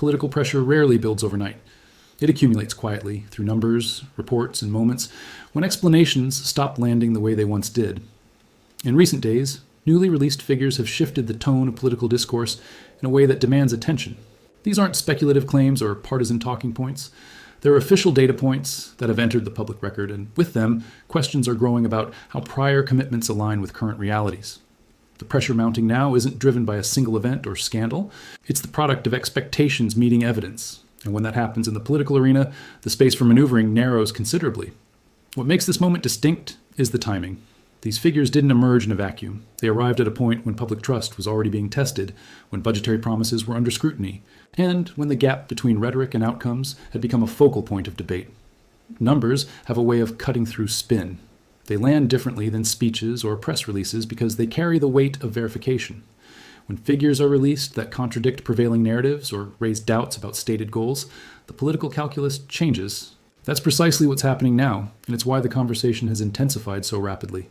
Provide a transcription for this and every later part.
Political pressure rarely builds overnight. It accumulates quietly through numbers, reports, and moments when explanations stop landing the way they once did. In recent days, newly released figures have shifted the tone of political discourse in a way that demands attention. These aren't speculative claims or partisan talking points. They're official data points that have entered the public record, and with them, questions are growing about how prior commitments align with current realities. The pressure mounting now isn't driven by a single event or scandal. It's the product of expectations meeting evidence. And when that happens in the political arena, the space for maneuvering narrows considerably. What makes this moment distinct is the timing. These figures didn't emerge in a vacuum. They arrived at a point when public trust was already being tested, when budgetary promises were under scrutiny, and when the gap between rhetoric and outcomes had become a focal point of debate. Numbers have a way of cutting through spin. They land differently than speeches or press releases because they carry the weight of verification. When figures are released that contradict prevailing narratives or raise doubts about stated goals, the political calculus changes. That's precisely what's happening now, and it's why the conversation has intensified so rapidly.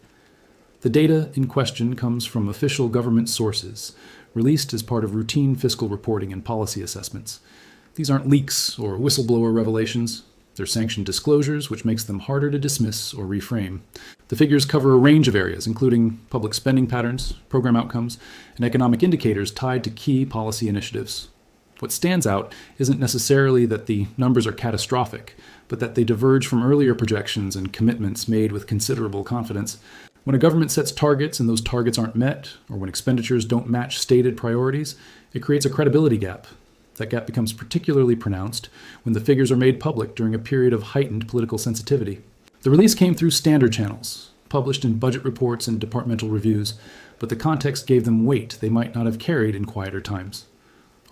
The data in question comes from official government sources, released as part of routine fiscal reporting and policy assessments. These aren't leaks or whistleblower revelations. They're sanctioned disclosures, which makes them harder to dismiss or reframe. The figures cover a range of areas, including public spending patterns, program outcomes, and economic indicators tied to key policy initiatives. What stands out isn't necessarily that the numbers are catastrophic, but that they diverge from earlier projections and commitments made with considerable confidence. When a government sets targets and those targets aren't met, or when expenditures don't match stated priorities, it creates a credibility gap. That gap becomes particularly pronounced when the figures are made public during a period of heightened political sensitivity. The release came through standard channels, published in budget reports and departmental reviews, but the context gave them weight they might not have carried in quieter times.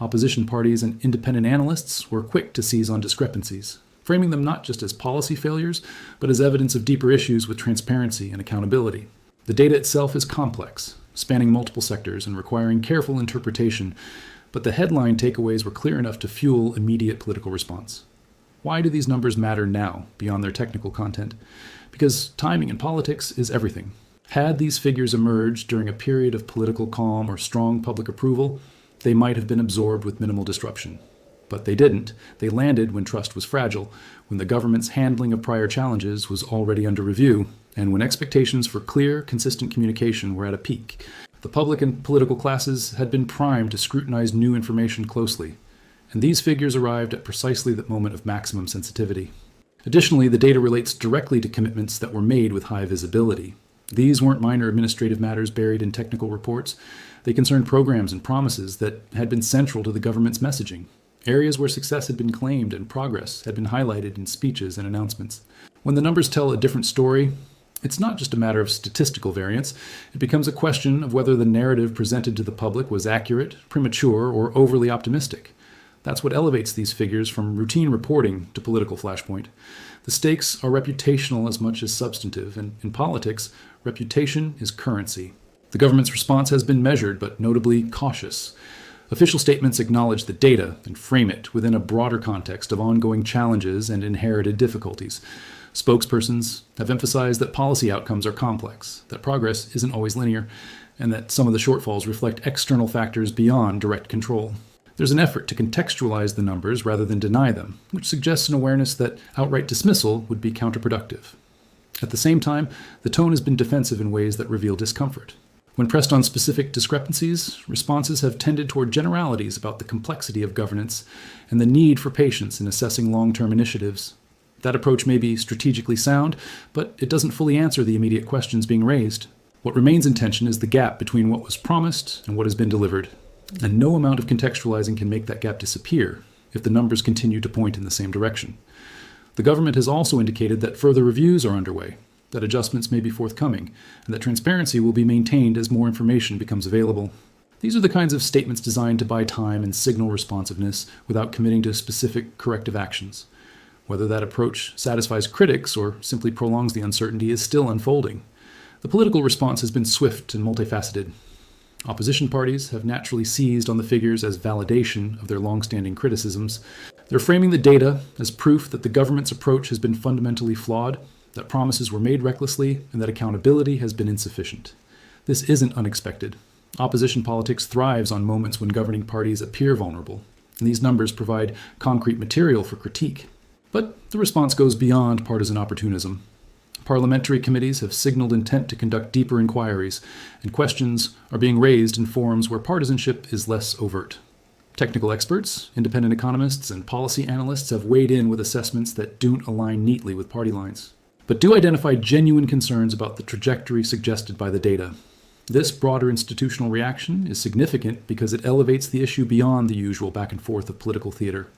Opposition parties and independent analysts were quick to seize on discrepancies, framing them not just as policy failures, but as evidence of deeper issues with transparency and accountability. The data itself is complex, spanning multiple sectors and requiring careful interpretation, but the headline takeaways were clear enough to fuel immediate political response. Why do these numbers matter now, beyond their technical content? Because timing in politics is everything. Had these figures emerged during a period of political calm or strong public approval, they might have been absorbed with minimal disruption. But they didn't. They landed when trust was fragile, when the government's handling of prior challenges was already under review, and when expectations for clear, consistent communication were at a peak. The public and political classes had been primed to scrutinize new information closely, and these figures arrived at precisely that moment of maximum sensitivity. Additionally, the data relates directly to commitments that were made with high visibility. These weren't minor administrative matters buried in technical reports. They concerned programs and promises that had been central to the government's messaging, areas where success had been claimed and progress had been highlighted in speeches and announcements. When the numbers tell a different story, it's not just a matter of statistical variance. It becomes a question of whether the narrative presented to the public was accurate, premature, or overly optimistic. That's what elevates these figures from routine reporting to political flashpoint. The stakes are reputational as much as substantive, and in politics, reputation is currency. The government's response has been measured, but notably cautious. Official statements acknowledge the data and frame it within a broader context of ongoing challenges and inherited difficulties. Spokespersons have emphasized that policy outcomes are complex, that progress isn't always linear, and that some of the shortfalls reflect external factors beyond direct control. There's an effort to contextualize the numbers rather than deny them, which suggests an awareness that outright dismissal would be counterproductive. At the same time, the tone has been defensive in ways that reveal discomfort. When pressed on specific discrepancies, responses have tended toward generalities about the complexity of governance and the need for patience in assessing long-term initiatives. That approach may be strategically sound, but it doesn't fully answer the immediate questions being raised. What remains in tension is the gap between what was promised and what has been delivered. And no amount of contextualizing can make that gap disappear if the numbers continue to point in the same direction. The government has also indicated that further reviews are underway, that adjustments may be forthcoming, and that transparency will be maintained as more information becomes available. These are the kinds of statements designed to buy time and signal responsiveness without committing to specific corrective actions. Whether that approach satisfies critics or simply prolongs the uncertainty is still unfolding. The political response has been swift and multifaceted. Opposition parties have naturally seized on the figures as validation of their long-standing criticisms. They're framing the data as proof that the government's approach has been fundamentally flawed, that promises were made recklessly, and that accountability has been insufficient. This isn't unexpected. Opposition politics thrives on moments when governing parties appear vulnerable. and these numbers provide concrete material for critique. But the response goes beyond partisan opportunism. Parliamentary committees have signaled intent to conduct deeper inquiries, and questions are being raised in forums where partisanship is less overt. Technical experts, independent economists, and policy analysts have weighed in with assessments that don't align neatly with party lines, but do identify genuine concerns about the trajectory suggested by the data. This broader institutional reaction is significant because it elevates the issue beyond the usual back and forth of political theater.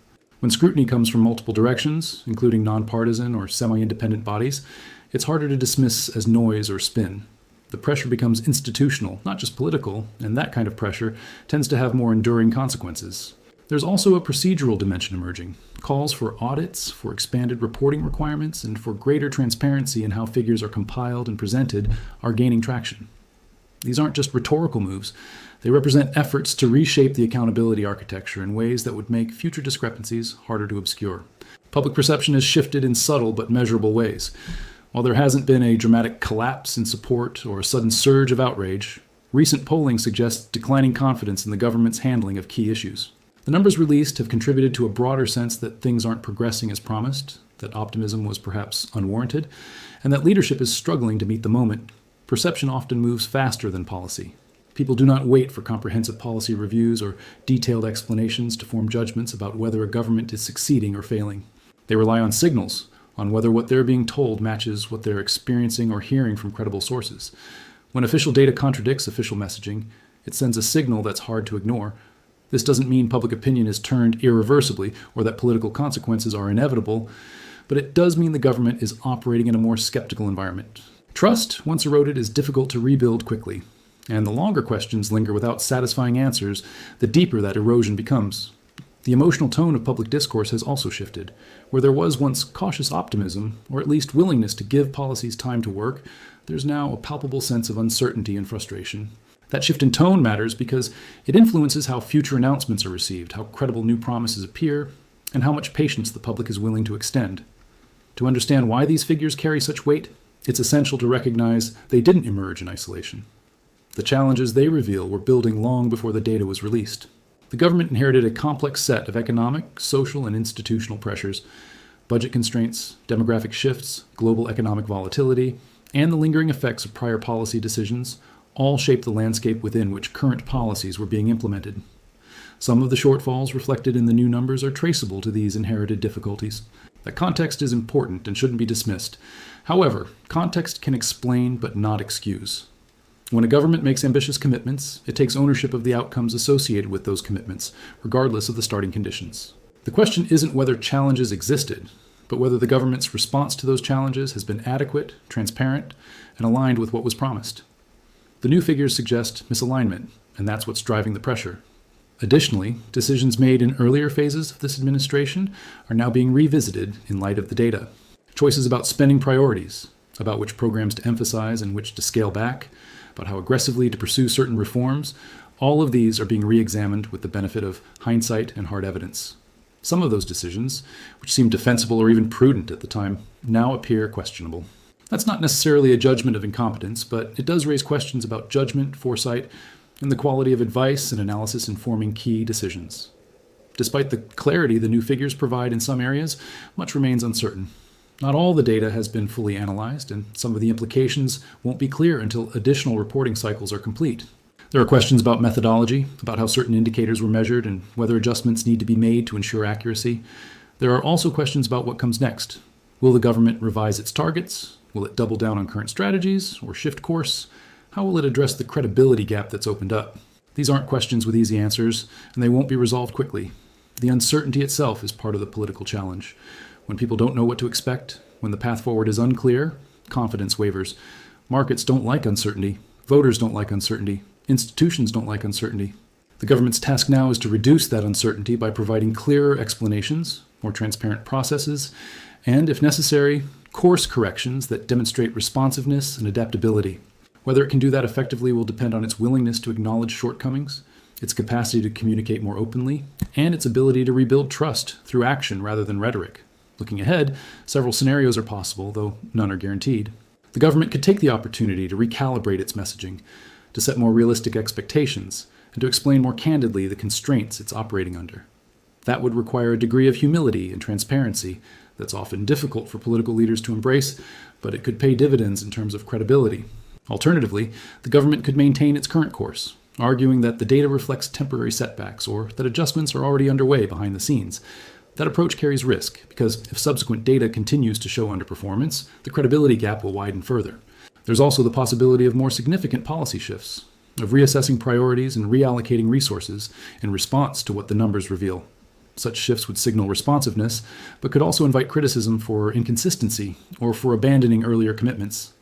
When scrutiny comes from multiple directions, including nonpartisan or semi-independent bodies, it's harder to dismiss as noise or spin. The pressure becomes institutional, not just political, and that kind of pressure tends to have more enduring consequences. There's also a procedural dimension emerging. Calls for audits, for expanded reporting requirements, and for greater transparency in how figures are compiled and presented are gaining traction. These aren't just rhetorical moves. They represent efforts to reshape the accountability architecture in ways that would make future discrepancies harder to obscure. Public perception has shifted in subtle but measurable ways. While there hasn't been a dramatic collapse in support or a sudden surge of outrage, recent polling suggests declining confidence in the government's handling of key issues. The numbers released have contributed to a broader sense that things aren't progressing as promised, that optimism was perhaps unwarranted, and that leadership is struggling to meet the moment. Perception often moves faster than policy. People do not wait for comprehensive policy reviews or detailed explanations to form judgments about whether a government is succeeding or failing. They rely on signals, on whether what they're being told matches what they're experiencing or hearing from credible sources. When official data contradicts official messaging, it sends a signal that's hard to ignore. This doesn't mean public opinion is turned irreversibly or that political consequences are inevitable, but it does mean the government is operating in a more skeptical environment. Trust, once eroded, is difficult to rebuild quickly. And the longer questions linger without satisfying answers, the deeper that erosion becomes. The emotional tone of public discourse has also shifted. Where there was once cautious optimism, or at least willingness to give policies time to work, there's now a palpable sense of uncertainty and frustration. That shift in tone matters because it influences how future announcements are received, how credible new promises appear, and how much patience the public is willing to extend. To understand why these figures carry such weight, it's essential to recognize they didn't emerge in isolation. The challenges they reveal were building long before the data was released. The government inherited a complex set of economic, social, and institutional pressures. Budget constraints, demographic shifts, global economic volatility, and the lingering effects of prior policy decisions all shaped the landscape within which current policies were being implemented. Some of the shortfalls reflected in the new numbers are traceable to these inherited difficulties. That context is important and shouldn't be dismissed. However, context can explain but not excuse. When a government makes ambitious commitments, it takes ownership of the outcomes associated with those commitments, regardless of the starting conditions. The question isn't whether challenges existed, but whether the government's response to those challenges has been adequate, transparent, and aligned with what was promised. The new figures suggest misalignment, and that's what's driving the pressure. Additionally, decisions made in earlier phases of this administration are now being revisited in light of the data. Choices about spending priorities, about which programs to emphasize and which to scale back, about how aggressively to pursue certain reforms, all of these are being re-examined with the benefit of hindsight and hard evidence. Some of those decisions, which seemed defensible or even prudent at the time, now appear questionable. That's not necessarily a judgment of incompetence, but it does raise questions about judgment, foresight, and the quality of advice and analysis informing key decisions. Despite the clarity the new figures provide in some areas, much remains uncertain. Not all the data has been fully analyzed, and some of the implications won't be clear until additional reporting cycles are complete. There are questions about methodology, about how certain indicators were measured and whether adjustments need to be made to ensure accuracy. There are also questions about what comes next. Will the government revise its targets? Will it double down on current strategies or shift course? How will it address the credibility gap that's opened up? These aren't questions with easy answers, and they won't be resolved quickly. The uncertainty itself is part of the political challenge. When people don't know what to expect, when the path forward is unclear, confidence wavers. Markets don't like uncertainty. Voters don't like uncertainty. Institutions don't like uncertainty. The government's task now is to reduce that uncertainty by providing clearer explanations, more transparent processes, and, if necessary, course corrections that demonstrate responsiveness and adaptability. Whether it can do that effectively will depend on its willingness to acknowledge shortcomings, its capacity to communicate more openly, and its ability to rebuild trust through action rather than rhetoric. Looking ahead, several scenarios are possible, though none are guaranteed. The government could take the opportunity to recalibrate its messaging, to set more realistic expectations, and to explain more candidly the constraints it's operating under. That would require a degree of humility and transparency that's often difficult for political leaders to embrace, but it could pay dividends in terms of credibility. Alternatively, the government could maintain its current course, arguing that the data reflects temporary setbacks or that adjustments are already underway behind the scenes. That approach carries risk, because if subsequent data continues to show underperformance, the credibility gap will widen further. There's also the possibility of more significant policy shifts, of reassessing priorities and reallocating resources in response to what the numbers reveal. Such shifts would signal responsiveness, but could also invite criticism for inconsistency or for abandoning earlier commitments.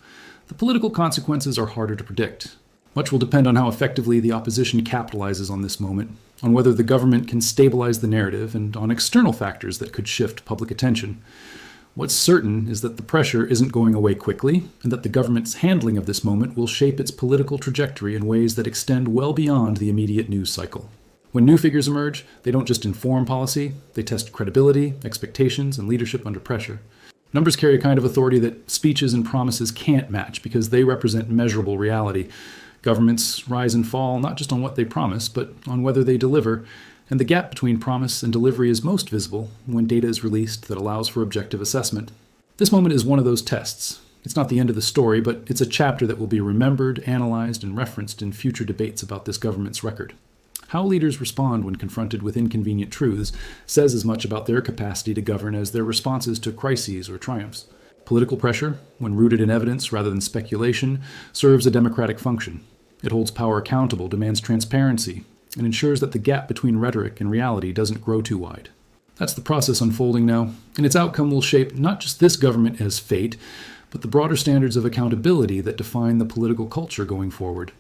The political consequences are harder to predict. Much will depend on how effectively the opposition capitalizes on this moment, on whether the government can stabilize the narrative, and on external factors that could shift public attention. What's certain is that the pressure isn't going away quickly, and that the government's handling of this moment will shape its political trajectory in ways that extend well beyond the immediate news cycle. When new figures emerge, they don't just inform policy, they test credibility, expectations, and leadership under pressure. Numbers carry a kind of authority that speeches and promises can't match because they represent measurable reality. Governments rise and fall not just on what they promise, but on whether they deliver, and the gap between promise and delivery is most visible when data is released that allows for objective assessment. This moment is one of those tests. It's not the end of the story, but it's a chapter that will be remembered, analyzed, and referenced in future debates about this government's record. How leaders respond when confronted with inconvenient truths says as much about their capacity to govern as their responses to crises or triumphs. Political pressure, when rooted in evidence rather than speculation, serves a democratic function. It holds power accountable, demands transparency, and ensures that the gap between rhetoric and reality doesn't grow too wide. That's the process unfolding now, and its outcome will shape not just this government as fate, but the broader standards of accountability that define the political culture going forward.